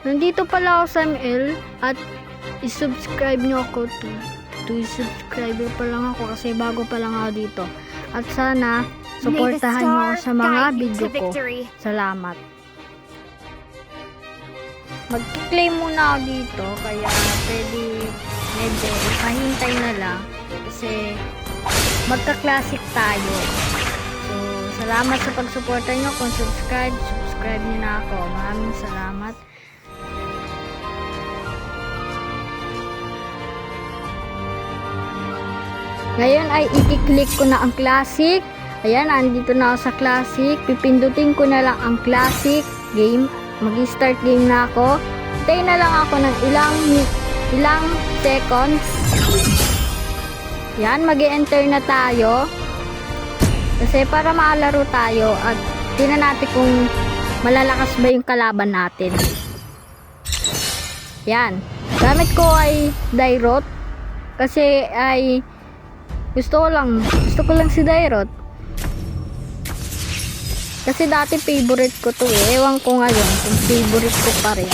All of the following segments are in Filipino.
Nandito pala ako sa ML at i-subscribe nyo ako to subscriber pa lang ako kasi bago pa lang ako dito. At sana suportahan nyo ako sa mga video ko. Salamat. Mag-claim muna ako dito kaya pwede medyo pahintay na lang kasi magka-classic tayo. So, salamat sa pagsuporta nyo. Kung subscribe nyo na ako. Maraming salamat. Ngayon ay i-click ko na ang classic. Ayan, andito na ako sa classic. Pipindutin ko na lang ang classic game. Mag-start game na ako. Stay na lang ako ng ilang seconds. Yan, mag-enter na tayo. Kasi para makalaro tayo at tingnan natin kung malalakas ba yung kalaban natin. Yan. Gamit ko ay Dairot. Kasi ay gusto ko lang si Dairot. Kasi dati favorite ko to eh. Ewan ko ngayon kung favorite ko pa rin.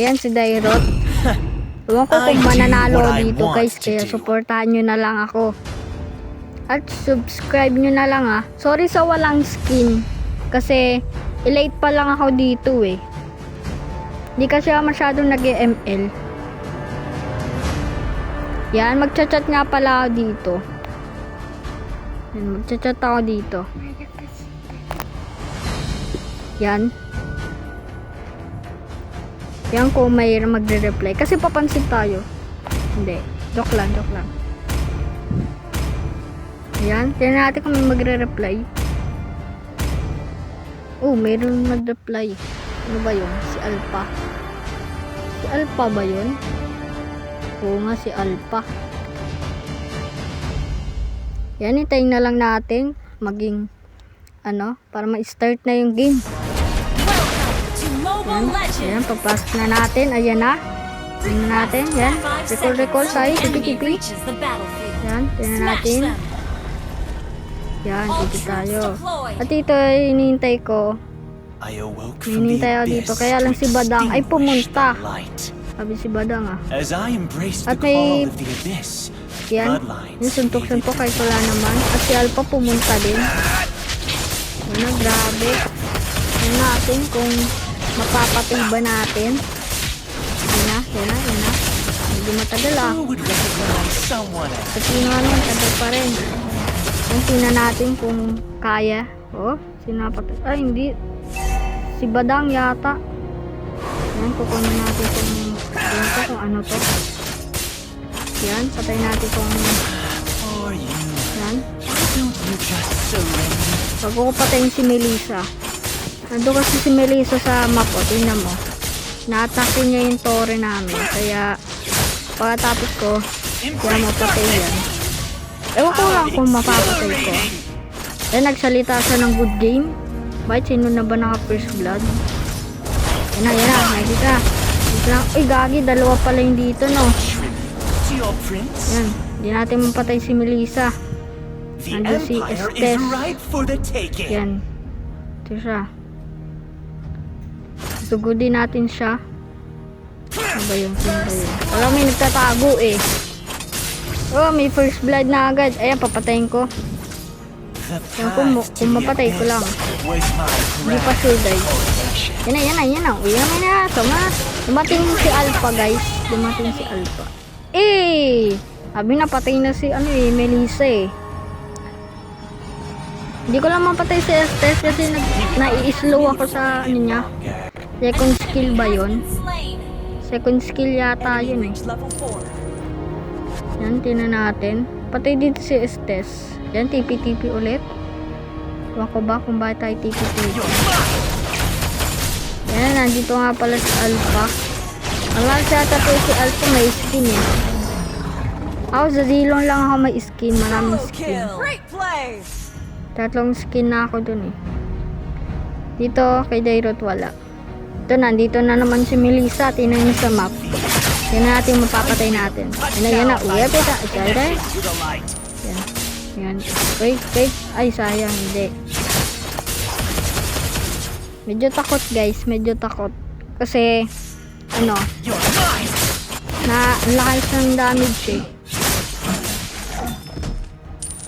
Ayan si Dairot. Ewan ko kung mananalo dito guys. Kaya supportahan nyo na lang ako. At subscribe nyo na lang ah. Sorry sa walang skin. Kasi late pa lang ako dito eh. Hindi kasi ako masyadong nag-ML. Yan, magchat-chat nga pala ako dito. Yan, magchat-chat ako dito. Yan. Yan kung may magre-reply. Kasi papansin tayo. Hindi. Joke lang. Yan. Tignan natin kung may magre-reply. Oh, mayroon mag-reply. Ano ba yun? Si Alpha. Si Alpha ba yun? Oo nga, si Alpha. Yan, hintayin na lang natin maging para ma-start na yung game. Yan, papasok na natin. Ayan na. Tingnan natin. Yan. Recall tayo. Tipi-tipi. Yan, tingnan natin. Yan, tipi tayo. At ito ay hinihintay ko. Hinihintay ako dito. Kaya lang si Badang ay pumunta. Sabi si Badang ah. At may yan, yung suntok-suntok kahit wala naman. At si Alpha pumunta din. Yan na, grabe. Yan natin kung mapapatay ba natin. Yan na. Hindi matagal ah. Sa pinuan tagal pa rin. Yan, tingnan natin kung kaya. Oh, sinapatay. Ay, hindi. Si Badang yata. Yan, kukunin natin kung ano to. Yan, patay natin kung yan. Bago ko patayin si Melissa. Nando kasi si Melissa sa map o, tingnan mo. Na-atake niya yung tore namin. Kaya pagkatapos ko, kaya mapatay yan. Ewan ko lang kung mapapatay ko. Yan, nagsalita siya ng good game. Bakit sino na ba naka first blood? Yan na, nakikita. Uy, gagi, dalawa pala yung dito, no? Yan, hindi natin mapatay si Melissa. Nandun si Estes. Yan. Ito siya. Sugudin natin siya. Ano ba yun? Wala, may nagtatago eh. Oh, may first blood na agad. Ayan, papatayin ko. Yan, kung mapatay ko lang. Hindi pa sure guys. Yan na. Uy, naman na. Dumating si Alpha guys. Dumating si Alpha. Sabi na patay na si Melissa eh. Hindi ko lang mapatay si Estes kasi nai-slow ako sa niya. Second skill ba yun? Second skill yata yun eh. Yan, tingnan natin. Patay dito si Estes. Yan, TP ulit. Ewan ko ba kung bakit tayo TP. Yan, nandito nga pala si Alpha. Wala siya tayo si Alpha, may skin eh. Ako sa zilong lang ako may skin. Maraming skin. Tatlong skin na ako dun eh. Dito kay Dairot wala. Ito, nandito na naman si Melissa. Tingnan niyo sa map. Yan natin, mapapatay natin. Yan na. Uy, pita. Yan. Wait. Ay, sayang. Hindi. Medyo takot guys. kasi ano, na lakas ng damage eh.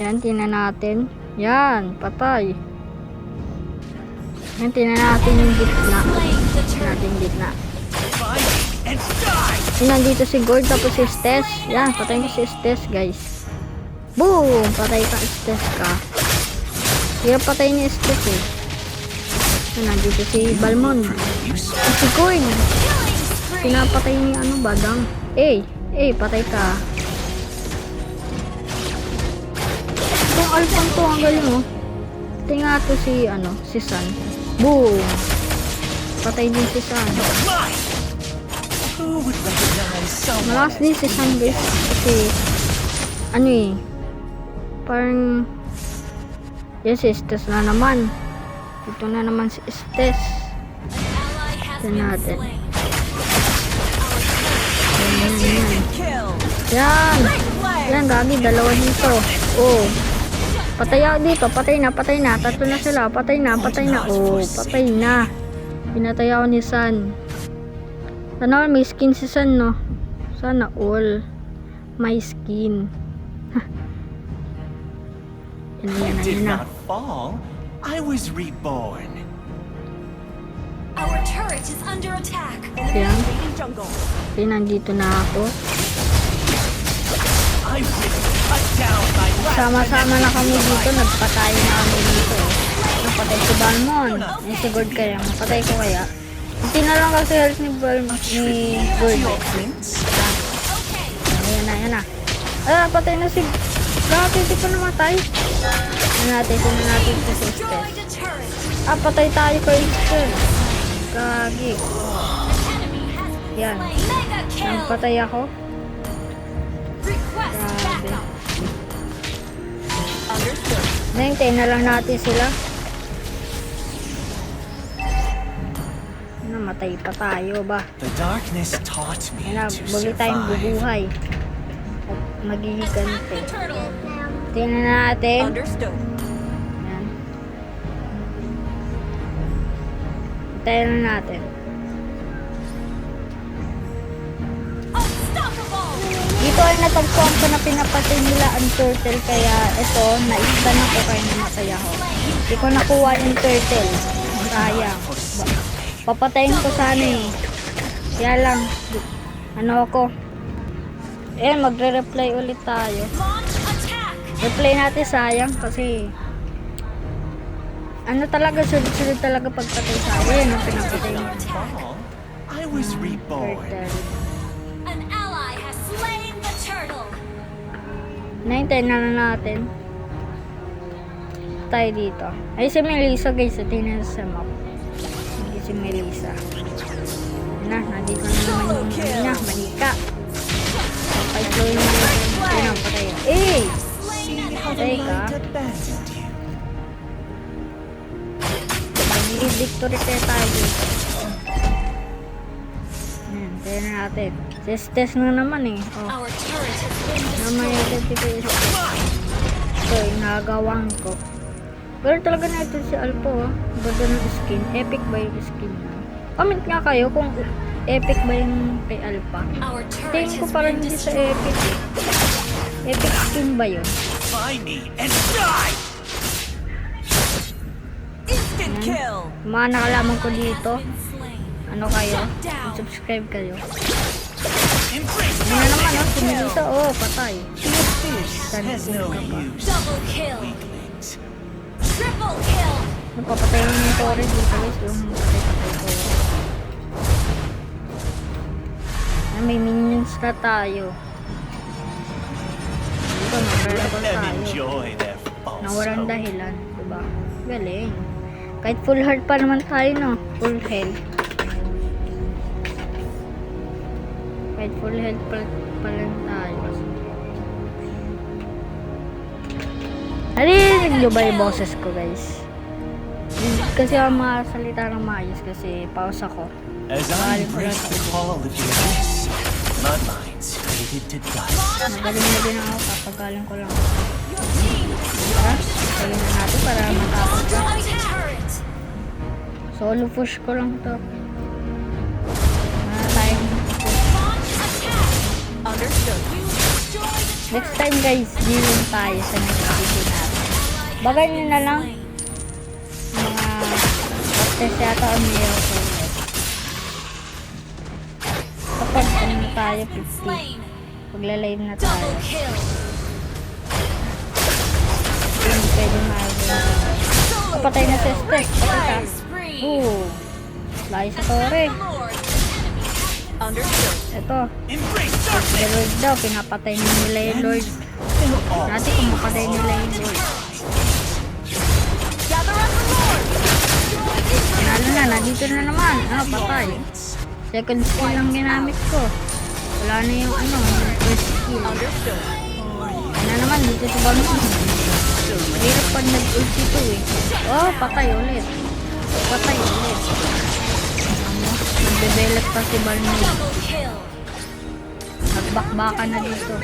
Yan, tingnan natin. Yan, patay. Yan, tingnan natin yung gitna. Tingnan natin yung gitna. Yan, nandito si Gord, tapos si Stes. Yan, patay ko si Stes, guys. Boom! Patay ka, Stes ka. Kaya patay niya Stes eh. Yan, nandito si Balmond. Si Gord. Pinapatay ni ano, Badang. Patay ka. Itong Alphon to, ang galing oh. Tingnan to si, ano, si San. Boom! Patay din si San. Malakas din si San, guys. Kasi, ano eh, parang, yes, Estes na naman. Ito na naman si Estes. Ito natin. Yan. Yan, gagi, dalawa dito. Oh. Patay ako dito. Patay na. Tatlo na sila. Patay na. Oh, patay na. Pinatay ako ni San. Sana all may skin si San, no? Sana all may skin. Yan na. I was reborn. Our turret is under attack. Yan. Okay, nandito na ako. Sama-sama na kami dito. Nagpatay na kami dito. Napatay si Balmond. Yung si Gord kaya. Mapatay ko kaya. Hindi na lang kasi health ni Balmond. Ni Gord. Yan na. Patay na si... Bakit hindi ko namatay? Tingnan natin si Stes. Patay tayo kay Stes. Gagi. Yan. Patay ako. Grabe. Nahintayin na lang natin sila. Namatay pa tayo ba? Yan na, buli tayong bubuhay. At magigigante. Tingnan natin. Yan. Hintayin na natin. Dito ay natagpuan ko na pinapatay nila ang turtle, kaya ito, naistan ako kaya namatay ako. Hindi ko nakuha yung turtle. Sayang. Papatayin ko sana eh. Kaya lang, ano ako. Magre-reply ulit tayo. Reply natin, sayang kasi ano talaga, sunod-sunod talaga pagpatay sa akin. Ang pinapatay mo. I was reborn. Nahintayin na natin. Tayo dito. Ay, si Melissa, guys. Tingnan sa map. Hindi si Melissa. Nandito na naman yung manika. Pag-slow yung mga patay. Patay ka. Victory tayo dito. Tayo na natin. Test na naman eh. Naman yung certification. Ito, inagawang ko. Pero talaga na ito si Alpo. Ganda ng skin. Epic ba yung skin na? Comment nga kayo kung epic ba yung kay Alpha. Tingin ko parang hindi sa epic eh. Epic skin ba yun? Mga nakalaman ko dito. Ano kayo? Subscribe kayo. Ano naman oh, si Melissa, patay. Napapatay yung Torre dito guys, yung patay ko. May minions na tayo. Dito, mag-rebel tayo. Na walang dahilan, diba? Galing. Kahit full heart pa naman tayo, no? Full health. Kahit full health pa lang tayo. Narinig nyo ba yung boses ko, guys? Kasi ako makasalita ng maayos kasi pause ako. As I embrace the call of the abyss, bloodlines faded to dust. Magaling na din ako, kapagaling ko lang. Galing na natin para matapos. Solo push ko lang to. Next time guys, dealing tayo sa next video natin. Bagay nyo na lang. Mga test yata o mayo ko. Kapag ano tayo, 50. Pagla-live na tayo. Double kill. Hindi pwede mag- Napatay na si Estes. Patay ka. Spree. Layo sa tore. Understood. Ito. Embrace The darkness! Lord daw, pinapatay nila yung Lord. Dati kung mapatay nila yung Lord. Gather up the Lord. Lalo na, nandito na naman. Ano, patay. Second skill lang ginamit ko. Wala na yung ano, yung first skill. Understood. Ano naman, dito sa balon. Mahirap pag nag-ulti to eh. Oh, patay ulit. Patay ulit. Ano, nag-develop pa si Balon. Double kill. Nagbakbaka na dito.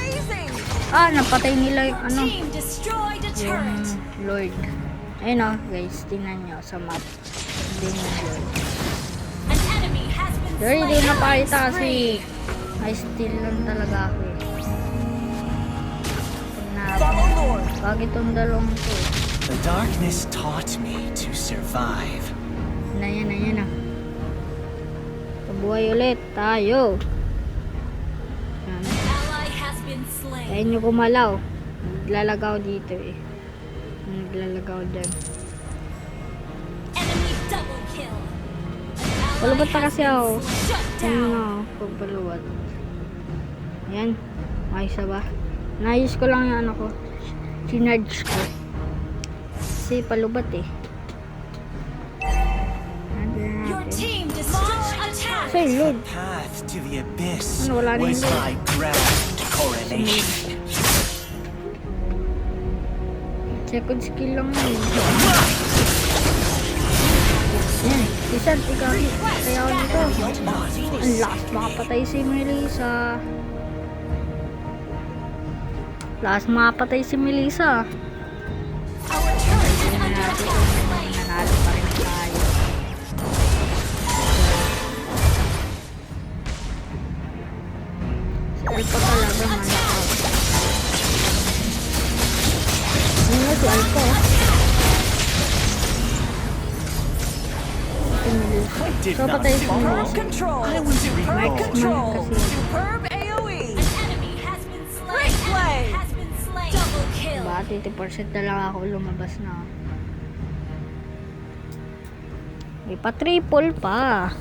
Ah, napatay nila yung ano, Team destroyed a yung turret. Lord. Ayun o, guys, tingnan nyo sa map. Hindi na Lord. An enemy has been Pero hindi slain. napakita kasi Spree. I still lang talaga ako eh. Follow Lord. Pag itong dalawang to. The darkness taught me to survive. Na yan. Pabuhay ulit tayo. Yan. Ally has been slain. Kaya nyo kumalaw. Naglalagaw dito eh. Naglalagaw dyan. Enemy double kill. Palubat pa kasi ako. Shut down. Ano, pagpalubat. Yan. Ayos na ba? Naayos ko lang yung ano ko. Sinarge ko. Kasi palubat eh. Nandun na Your natin. team destroyed attack. Say, Lord. The path to the abyss Ano, wala na was yun. my grand coronation. Second skill lang yun. Yan. Isan, ikaw. Kaya ako dito. Ang lakas makapatay si Melissa. Lakas makapatay si Melissa. Our turret is under Natin attack. nanalo pa rin tayo. Si Alpha talaga man ako. Ano na si Alpha? Si Melissa. I did So not patay si fall. Melissa. Control. I was Perfect reborn. control. Kasi Superb AoE. An enemy has been slain. Great play. An enemy has been slain. Double kill. diba, 80% na lang ako lumabas na. May pa-triple pa.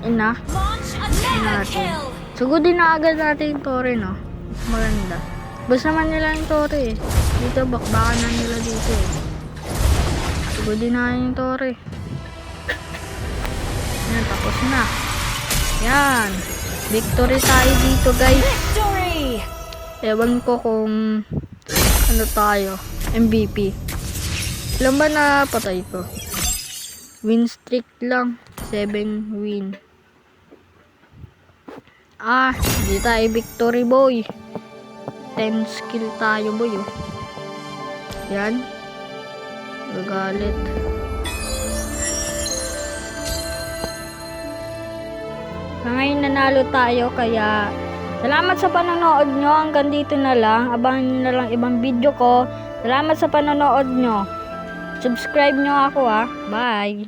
Ina. Launch another Natin. kill. Sugudin na agad natin yung Tore, no? Mas maganda. Basta naman nila yung Tore eh. Dito, bakbakan na nila dito eh. Sugudin na yung Tore. Yan, tapos na. Yan. Victory tayo dito, guys. Victory. Ewan ko kung ano tayo. MVP. Ilan ba na patay ko? Win streak lang. 7 win. Ah, hindi tayo victory boy. 10 skill tayo boy oh. Yan. Gagalit. Ngayon nanalo tayo kaya salamat sa panonood nyo. Hanggang dito na lang. Abangan nyo na lang ibang video ko. Salamat sa panonood nyo. Subscribe nyo ako ah. Bye.